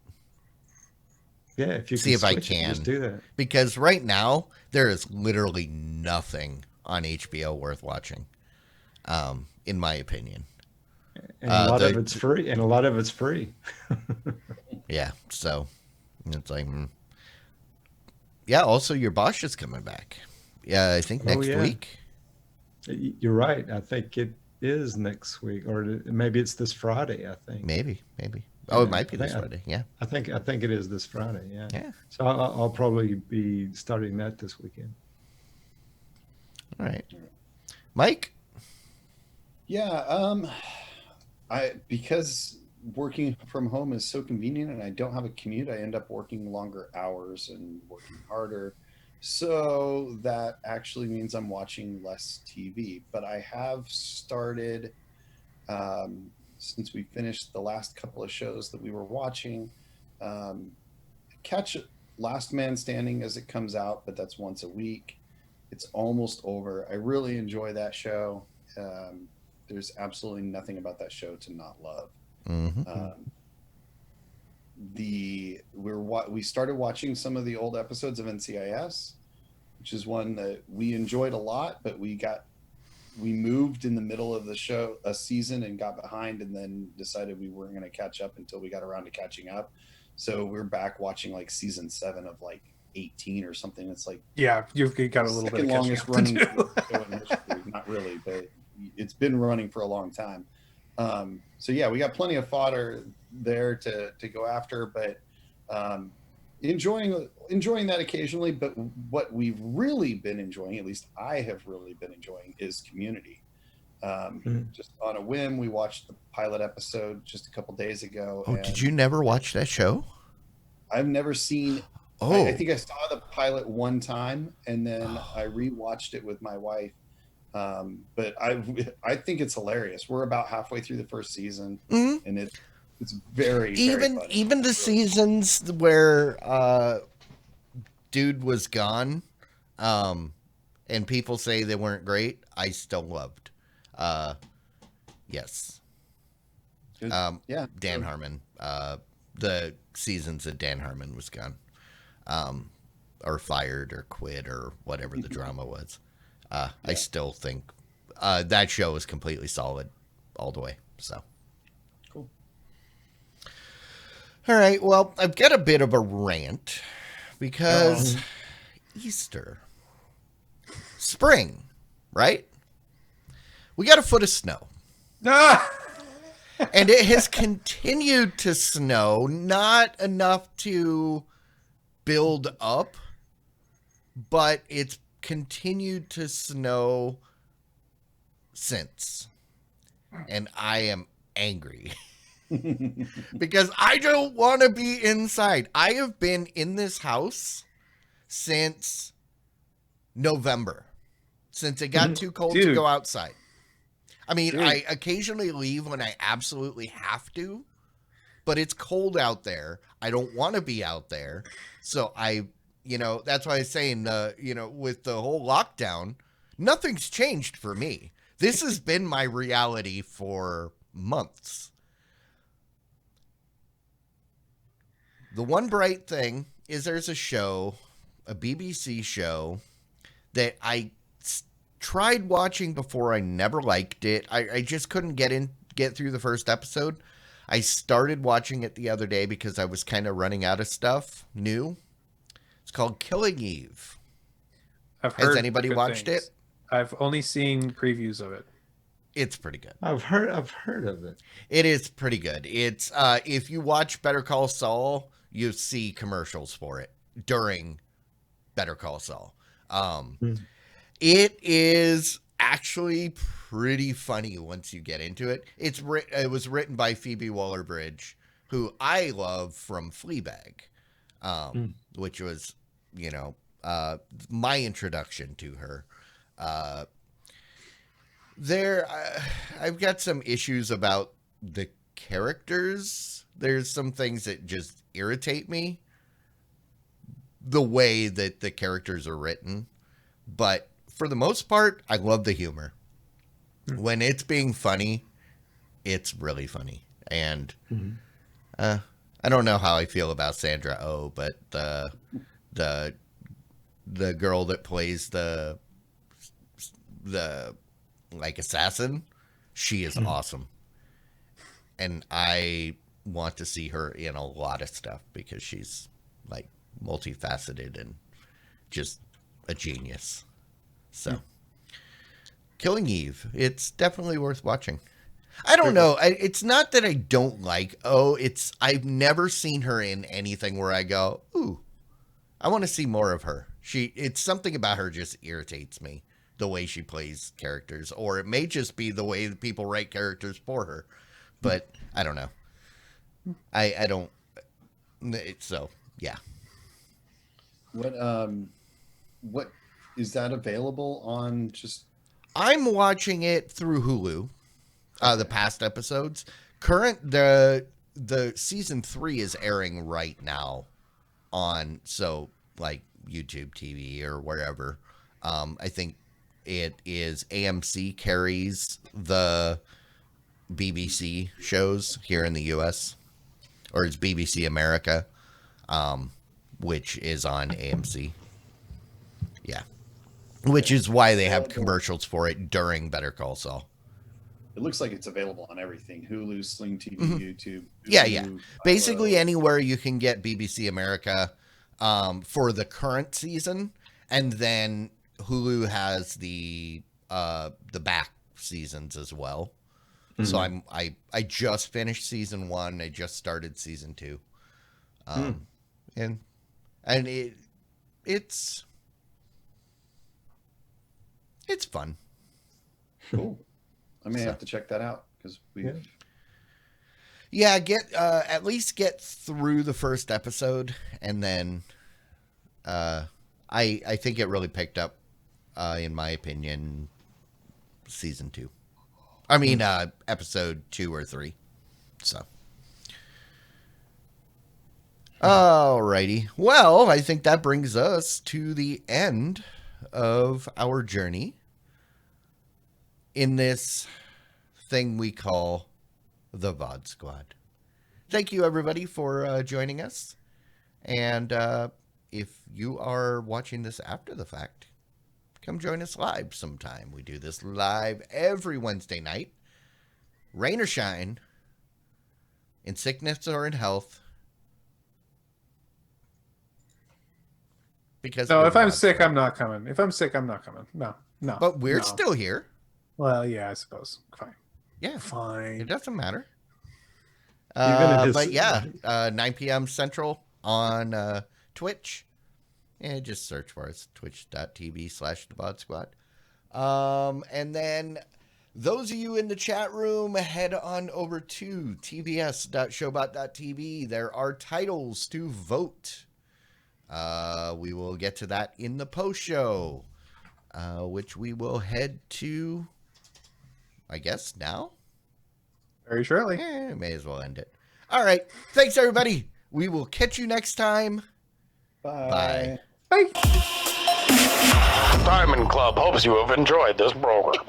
Yeah, if you see if I can just do that. Because right now there is literally nothing on HBO worth watching, in my opinion. And a lot of it's free. And a lot of it's free. Yeah, so it's like, yeah. Also, your boss is coming back. Yeah, I think next week. You're right. I think it is next week, or maybe it's this Friday. I think maybe. Oh, it might be this Friday. Yeah, I think it is this Friday. Yeah. Yeah. So I'll probably be starting that this weekend. All right, Mike. Yeah. Because working from home is so convenient, and I don't have a commute, I end up working longer hours and working harder. So that actually means I'm watching less TV. But I have started, since we finished the last couple of shows that we were watching, catch Last Man Standing as it comes out, but that's once a week. It's almost over. I really enjoy that show. There's absolutely nothing about that show to not love. Mm-hmm. We started watching some of the old episodes of NCIS, which is one that we enjoyed a lot, but we moved in the middle of a season and got behind, and then decided we weren't going to catch up until we got around to catching up. So we're back watching like season 7 of like 18 or something. It's like, yeah, you've got a little bit of longest running show in history. Not really, but it's been running for a long time. So yeah, we got plenty of fodder there to go after, but enjoying that occasionally. But what we've really been enjoying, at least I have really been enjoying, is Community. Just on a whim, we watched the pilot episode just a couple days ago. Oh, did you never watch that show? I've never seen. Oh, I think I saw the pilot one time, and then I rewatched it with my wife. But I think it's hilarious. We're about halfway through the first season, and it's very funny. Even the seasons where dude was gone, and people say they weren't great, I still loved. Yes. Yeah. Dan Harmon. The seasons that Dan Harmon was gone, or fired or quit or whatever the drama was. I still think that show is completely solid all the way. So cool. All right. Well, I've got a bit of a rant because Easter, spring, right? We got a foot of snow. And it has continued to snow, not enough to build up, but it's continued to snow since. And I am angry because I don't want to be inside. I have been in this house since November, since it got too cold to Dude. go outside. I mean, Dude. I occasionally leave when I absolutely have to, but it's cold out there. I don't want to be out there. So that's why I was saying, with the whole lockdown, nothing's changed for me. This has been my reality for months. The one bright thing is there's a show, a BBC show, that I tried watching before. I never liked it. I just couldn't get through the first episode. I started watching it the other day because I was kind of running out of stuff new. It's called Killing Eve. Has anybody watched it? I've only seen previews of it. It's pretty good. I've heard of it. It is pretty good. It's if you watch Better Call Saul, you see commercials for it during Better Call Saul. It is actually pretty funny once you get into it. It was written by Phoebe Waller-Bridge, who I love from Fleabag, which was, my introduction to her. I've got some issues about the characters. There's some things that just irritate me, the way that the characters are written. But for the most part, I love the humor. When it's being funny, it's really funny. And I don't know how I feel about Sandra Oh, but the girl that plays the like assassin, she is awesome. And I want to see her in a lot of stuff because she's like multifaceted and just a genius. So Killing Eve, it's definitely worth watching. I don't know. It's not that I don't like I've never seen her in anything where I go, ooh, I want to see more of her. It's something about her just irritates me, the way she plays characters, or it may just be the way that people write characters for her, but I don't know. I don't. So yeah. What is that available on? Just I'm watching it through Hulu. The past episodes. The season 3 is airing right now on like YouTube TV or wherever. I think it is AMC carries the BBC shows here in the US, or it's BBC America, which is on AMC. Yeah. Which is why they have commercials for it during Better Call Saul. It looks like it's available on everything: Hulu, Sling TV, YouTube. Yeah. Basically anywhere you can get BBC America for the current season, and then Hulu has the back seasons as well. So I just finished season 1. I just started season 2, and it's fun. Cool. I may have to check that out because at least get through the first episode, and then I think it really picked up, in my opinion, season 2. I mean, episode 2 or 3. So, alrighty. Well, I think that brings us to the end of our journey in this thing we call the VOD Squad. Thank you, everybody, for joining us. And if you are watching this after the fact, come join us live sometime. We do this live every Wednesday night, rain or shine, in sickness or in health. Because no, if I'm sick, I'm not coming. If I'm sick, I'm not coming. No. But we're still here. Well, yeah, I suppose. Fine. Yeah. Fine. It doesn't matter. But yeah, 9 p.m. Central on Twitch. And just search for us, twitch.tv/the Squad. And then those of you in the chat room, head on over to tvs.showbot.tv. There are titles to vote. We will get to that in the post show, which we will head to, I guess, now? Very shortly. May as well end it. All right. Thanks, everybody. We will catch you next time. Bye. Bye. Diamond Club hopes you have enjoyed this program.